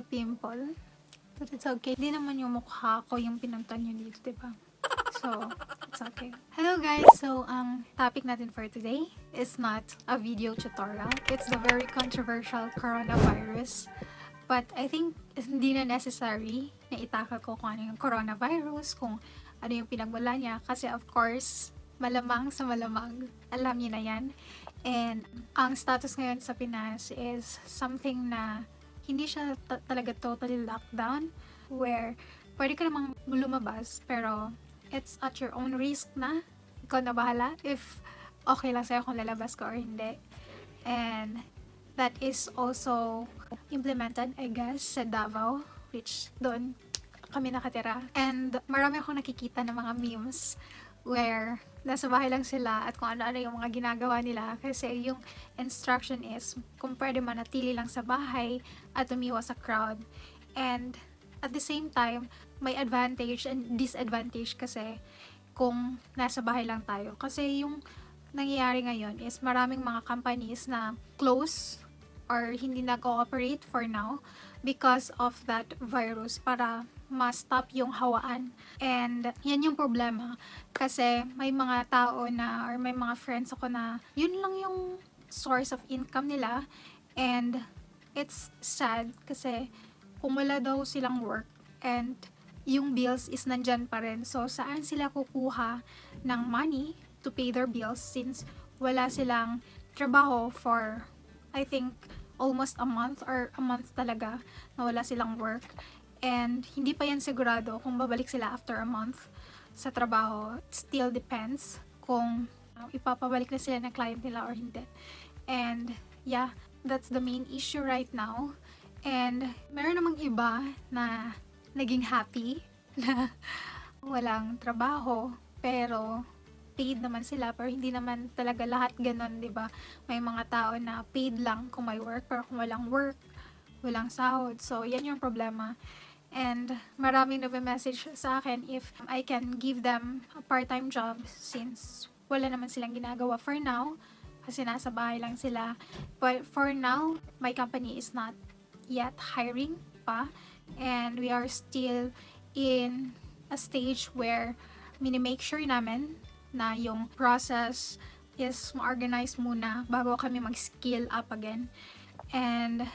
pimple. But it's okay. Hindi naman yung mukha ko yung pinuntan nyo dito, diba? So, it's okay. Hello guys! So, ang topic natin for today is not a video tutorial. It's the very controversial coronavirus. But I think hindi na necessary na itakal ko kung ano yung coronavirus, kung ano yung pinagmula niya. Kasi of course, malamang sa malamang, alam niyo na yan. And ang status ngayon sa Pinas is something na hindi siya talaga totally lockdown, where pwede ka namang lumabas, pero it's at your own risk na. Ikaw na bahala if okay lang sa'yo kung lalabas ka or hindi. And that is also implemented, I guess, sa Davao, which doon kami nakatira. And marami akong nakikita ng mga memes where nasa bahay lang sila at kung ano-ano yung mga ginagawa nila, kasi yung instruction is kung pwede manatili lang sa bahay at umiwas sa crowd. And at the same time, may advantage and disadvantage kasi kung nasa bahay lang tayo. Kasi yung nangyayari ngayon is maraming mga companies na close or hindi nag-cooperate for now because of that virus, para ma-stop yung hawaan. And yan yung problema. Kasi may mga tao na, or may mga friends ako na yun lang yung source of income nila. And it's sad kasi kung wala daw silang work and yung bills is nandyan pa rin. So, saan sila kukuha ng money to pay their bills since wala silang trabaho for, I think, almost a month or a month talaga na wala silang work. And hindi pa yan sigurado kung babalik sila after a month sa trabaho. It still depends kung ipapabalik na sila ng client nila or hindi. And yeah, that's the main issue right now. And meron namang iba na naging happy na walang trabaho, pero paid naman sila, pero hindi naman talaga lahat ganun, di ba? May mga tao na paid lang kung may work, pero kung walang work, walang sahod. So, yan yung problema. And maraming nagme-message sa akin if I can give them a part-time job since wala naman silang ginagawa for now, kasi nasa bahay lang sila. But for now, my company is not yet hiring pa, and we are still in a stage where minimake sure namin na yung process is ma-organize muna bago kami mag-skill up again. And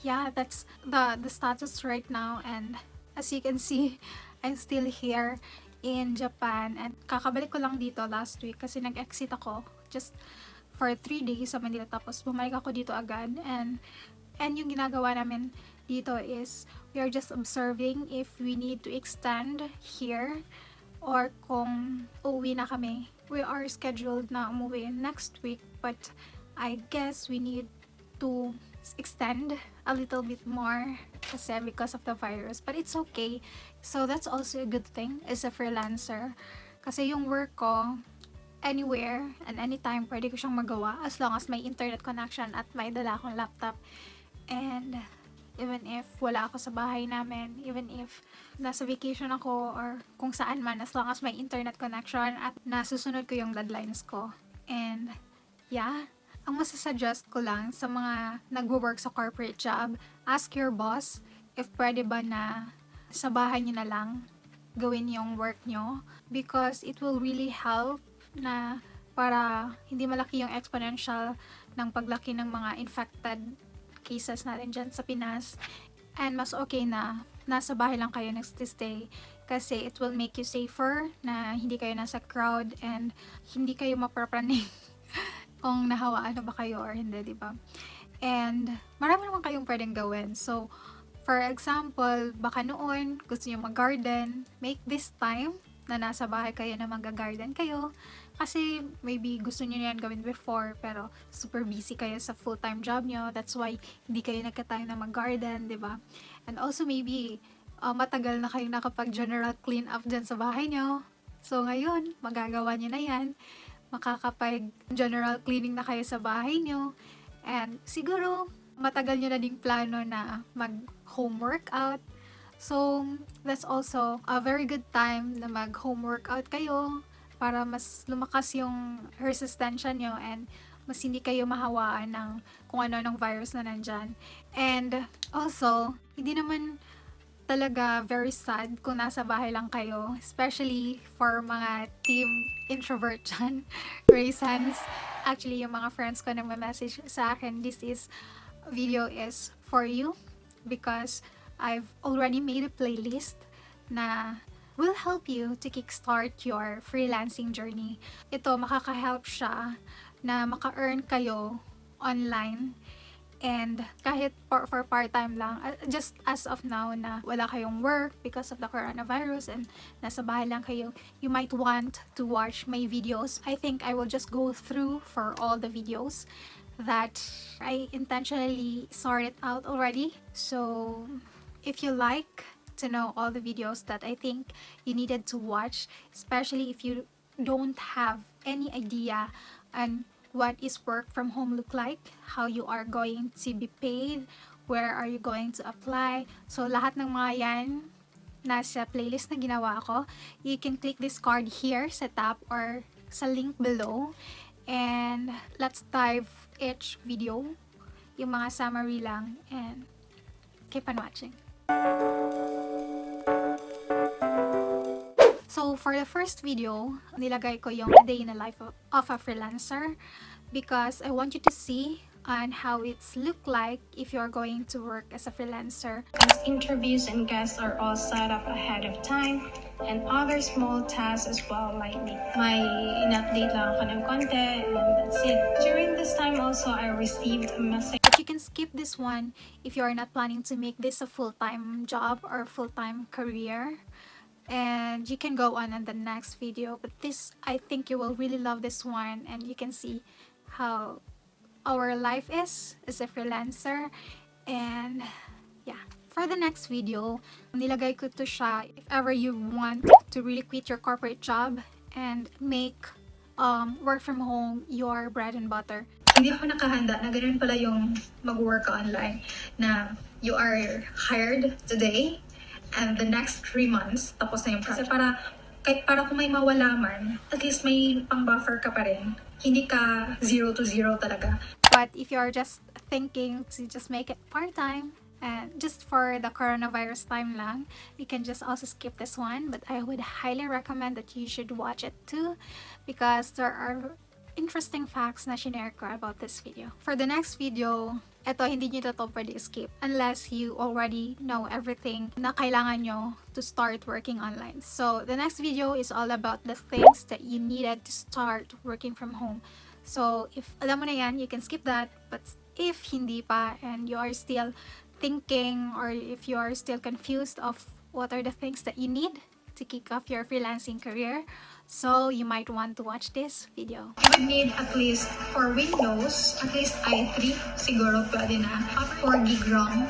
yeah, that's the status right now. And as you can see, I'm still here in Japan, and kakabalik ko lang dito last week kasi nag-exit ako just for 3 days sa Manila, tapos bumalik ako dito agad. And yung ginagawa namin dito is we are just observing if we need to extend here or kung uuwi na kami. We are scheduled na umuwi next week, but I guess we need to extend a little bit more kasi because of the virus. But it's okay. So that's also a good thing as a freelancer. Kasi yung work ko, anywhere and anytime pwede ko siyang magawa as long as may internet connection at may dala akong laptop. And even if wala ako sa bahay namin, even if nasa vacation ako or kung saan man, as long as may internet connection at nasusunod ko yung deadlines ko. And yeah, ang masasuggest ko lang sa mga nagwo-work sa corporate job, ask your boss if pwede ba na sa bahay niyo na lang gawin yung work nyo, because it will really help na para hindi malaki yung exponential ng paglaki ng mga infected cases natin dyan sa Pinas. And mas okay na nasa bahay lang kayo nagstay, kasi it will make you safer na hindi kayo nasa crowd and hindi kayo mapapraning kung nahawaan na ba kayo or hindi, di ba? And marami naman kayong pwedeng gawin. So, for example, baka noon gusto nyo mag-garden, make this time na nasa bahay kayo na mag-garden kayo. Kasi maybe gusto niyo yan gawin before, pero super busy kayo sa full-time job nyo. That's why hindi kayo nagka-time na mag-garden, di ba? And also maybe matagal na kayong nakapag-general clean up dyan sa bahay nyo. So ngayon, magagawa nyo na yan. Makakapag-general cleaning na kayo sa bahay nyo. And siguro, matagal nyo na ding plano na mag-home workout. So, that's also a very good time na mag-home workout kayo para mas lumakas yung resistensya nyo and mas hindi kayo mahawaan ng kung ano-anong virus na nandyan. And also, hindi naman talaga very sad kung nasa bahay lang kayo, especially for mga team introvert dyan. Raise hands. Actually, yung mga friends ko nang message sa akin, this video is for you because I've already made a playlist na will help you to kickstart your freelancing journey. Ito, makaka-help siya na maka-earn kayo online and kahit for part-time lang, just as of now na wala kayong work because of the coronavirus and nasa bahay lang kayo, you might want to watch my videos. I think I will just go through for all the videos that I intentionally sorted out already. So if you like to know all the videos that I think you needed to watch, especially if you don't have any idea on what is work from home look like, how you are going to be paid, where are you going to apply. So lahat ng mga yan nasa playlist na ginawa ko. You can click this card here sa top or sa link below. And let's dive each video, yung mga summary lang, and keep on watching. So, for the first video, nilagay ko yung A Day in the Life of a Freelancer because I want you to see on how it's look like if you're going to work as a freelancer. As interviews and guests are all set up ahead of time and other small tasks as well, like may in-update lang ako ng konti and that's it. During this time also, I received a message. But you can skip this one if you are not planning to make this a full-time job or full-time career. And you can go on the next video, but this, I think you will really love this one, and you can see how our life is as a freelancer. And yeah, for the next video, nilagay ko to siya if ever you want to really quit your corporate job and make work from home your bread and butter. Hindi ako nakahanda na ganun pala yung mag-work online, na you are hired today and the next 3 months, tapos na yung project. Kasi para kung may mawala man, at least may pang-buffer ka pa rin. Hindi ka 0 to 0 talaga. But if you're just thinking to just make it part-time, and just for the coronavirus time lang, you can just also skip this one. But I would highly recommend that you should watch it too, because there are interesting facts na shinare ko about this video. For the next video, eto hindi nyo to pwede skip unless you already know everything na kailangan nyo to start working online. So the next video is all about the things that you needed to start working from home. So if alam mo na yan, you can skip that. But if hindi pa and you are still thinking, or if you are still confused of what are the things that you need to kick off your freelancing career, so you might want to watch this video. You would need at least for Windows, at least i3, siguro pwede na, 4 gig RAM.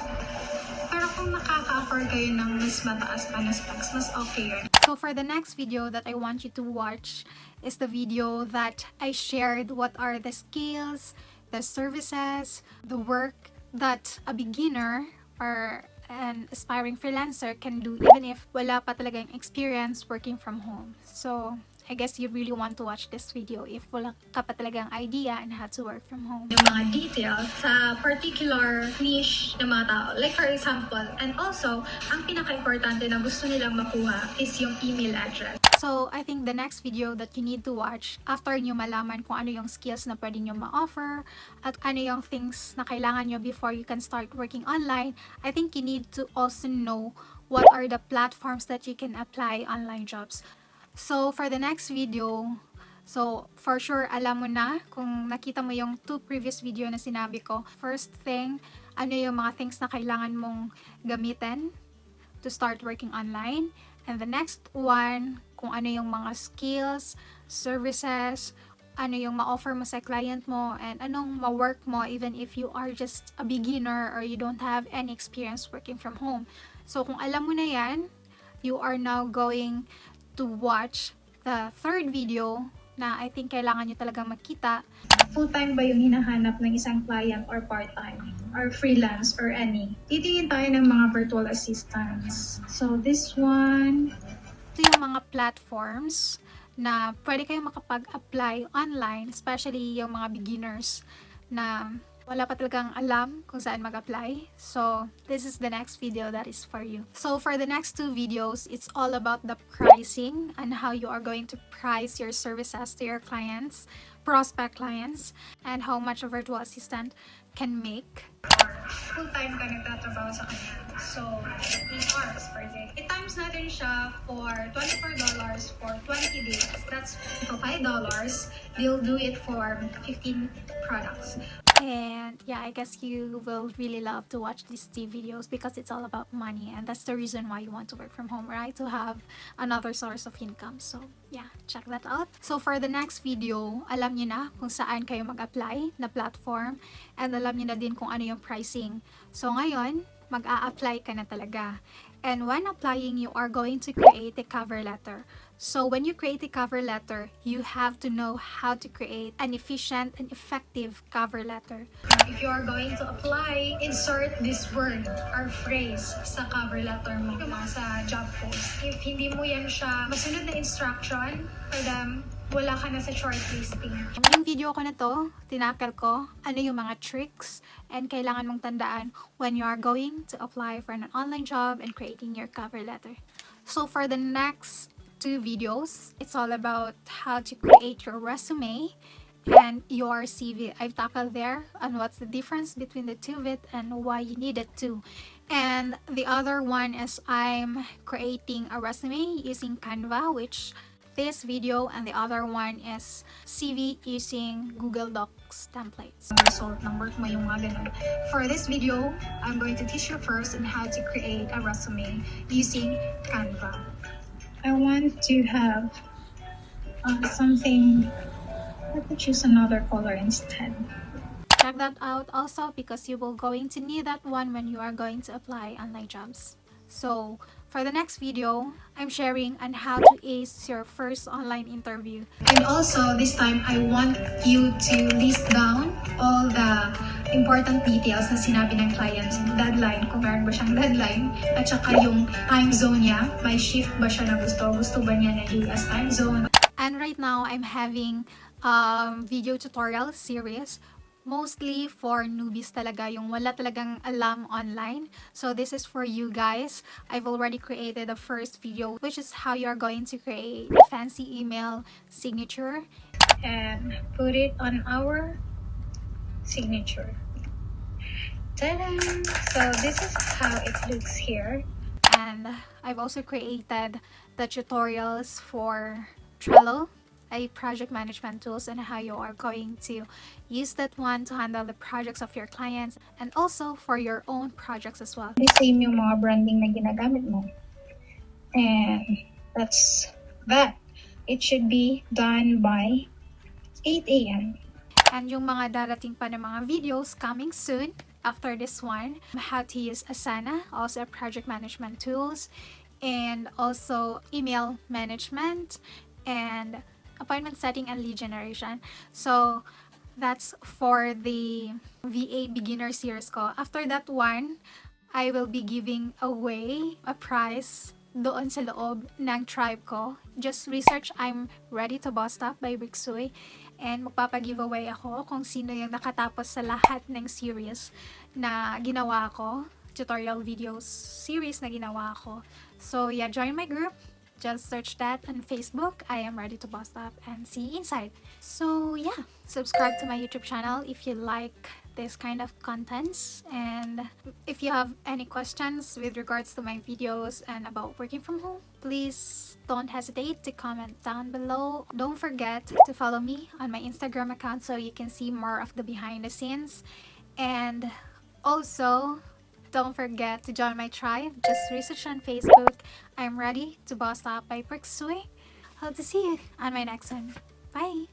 Pero kung nakaka-afford kayo ng mas mataas pa na specs, mas okay yun. So for the next video that I want you to watch is the video that I shared what are the skills, the services, the work that a beginner or an aspiring freelancer can do even if wala pa talagang experience working from home. So I guess you really want to watch this video if wala ka pa talagang idea on how to work from home. Yung mga details sa particular niche ng mga tao. Like for example, and also, ang pinaka-importante na gusto nilang makuha is yung email address. So, I think the next video that you need to watch after nyo malaman kung ano yung skills na pwede nyo ma-offer at ano yung things na kailangan nyo before you can start working online, I think you need to also know what are the platforms that you can apply online jobs. So, for the next video, so for sure alam mo na kung nakita mo yung 2 previous video na sinabi ko. First thing, ano yung mga things na kailangan mong gamitin to start working online. And the next one, kung ano yung mga skills, services, ano yung ma-offer mo sa client mo, and anong ma-work mo even if you are just a beginner or you don't have any experience working from home. So, kung alam mo na yan, you are now going to watch the 3rd video na I think kailangan nyo talagang makita. Full-time ba yung hinahanap ng isang client or part-time? Or freelance or any? Titingin tayo ng mga virtual assistants. So this one, Ito yung mga platforms na pwede kayong makapag-apply online, especially yung mga beginners na wala pa talagang alam kung saan mag-apply. So, this is the next video that is for you. So, for the next 2 videos, it's all about the pricing and how you are going to price your services to your clients, prospect clients, and how much a virtual assistant can make. Full-time ka nagtatrabaho sa kanya. So, 8 hours per day. I-times natin siya for $24 for 20 days. That's for $5. They'll do it for 15 products. And yeah, I guess you will really love to watch these 2 videos because it's all about money, and that's the reason why you want to work from home, right? To have another source of income. So yeah, check that out. So for the next video, alam niyo na kung saan kayo mag-apply na platform, and alam niyo na din kung ano yung pricing. So ngayon, mag-a-apply ka na talaga. And when applying, you are going to create a cover letter. So when you create a cover letter, you have to know how to create an efficient and effective cover letter. If you are going to apply, insert this word or phrase sa cover letter mo, yung mga sa job post. If hindi mo yan siya masunod na instruction for them, wala ka na sa shortlisting. Yung video ko na to, tinakal ko ano yung mga tricks and kailangan mong tandaan when you are going to apply for an online job and creating your cover letter. So for the next 2 videos, it's all about how to create your resume and your CV. I've tackled there on what's the difference between the two of it and why you need it to. And the other one is I'm creating a resume using Canva, which this video, and the other one is CV using Google Docs templates. Result ng work mo yung mga ganun. For this video, I'm going to teach you first on how to create a resume using Canva. I want to have something. Let me choose another color instead. Check that out also because you will going to need that one when you are going to apply online jobs. So for the next video, I'm sharing on how to ace your first online interview. And also, this time, I want you to list down all the important details na sinabi ng client. Deadline, kung meron ba siyang deadline, at saka yung time zone niya, may shift ba siya na gusto ba niya na US time zone. And right now, I'm having video tutorial series mostly for newbies talaga, yung wala talagang alam online. So this is for you guys. I've already created the first video, which is how you are going to create a fancy email signature And put it on our signature. Ta-da! So this is how it looks here. And I've also created the tutorials for Trello, a project management tools, and how you are going to use that one to handle the projects of your clients and also for your own projects as well. The same yung mga branding na ginagamit mo. And that's that. It should be done by 8 a.m. And yung mga darating pa na mga videos coming soon after this one, how to use Asana, also a project management tools, and also email management and appointment setting and lead generation. So that's for the VA beginner series ko. After that one, I will be giving away a prize doon sa loob ng tribe ko. Just research I'm Ready to Boss Up by Rixuy, and magpapag-giveaway ako kung sino yung nakatapos sa lahat ng series na ginawa ko, tutorial videos series na ginawa ko. So yeah, join my group. Just search that on Facebook. I am Ready to Boss Up and see inside. So yeah, subscribe to my YouTube channel if you like this kind of contents, and if you have any questions with regards to my videos and about working from home, please don't hesitate to comment down below. Don't forget to follow me on my Instagram account so you can see more of the behind the scenes, and also don't forget to join my tribe. Just research on Facebook. I'm Ready to Boss Up by Rixuy. Hope to see you on my next one. Bye!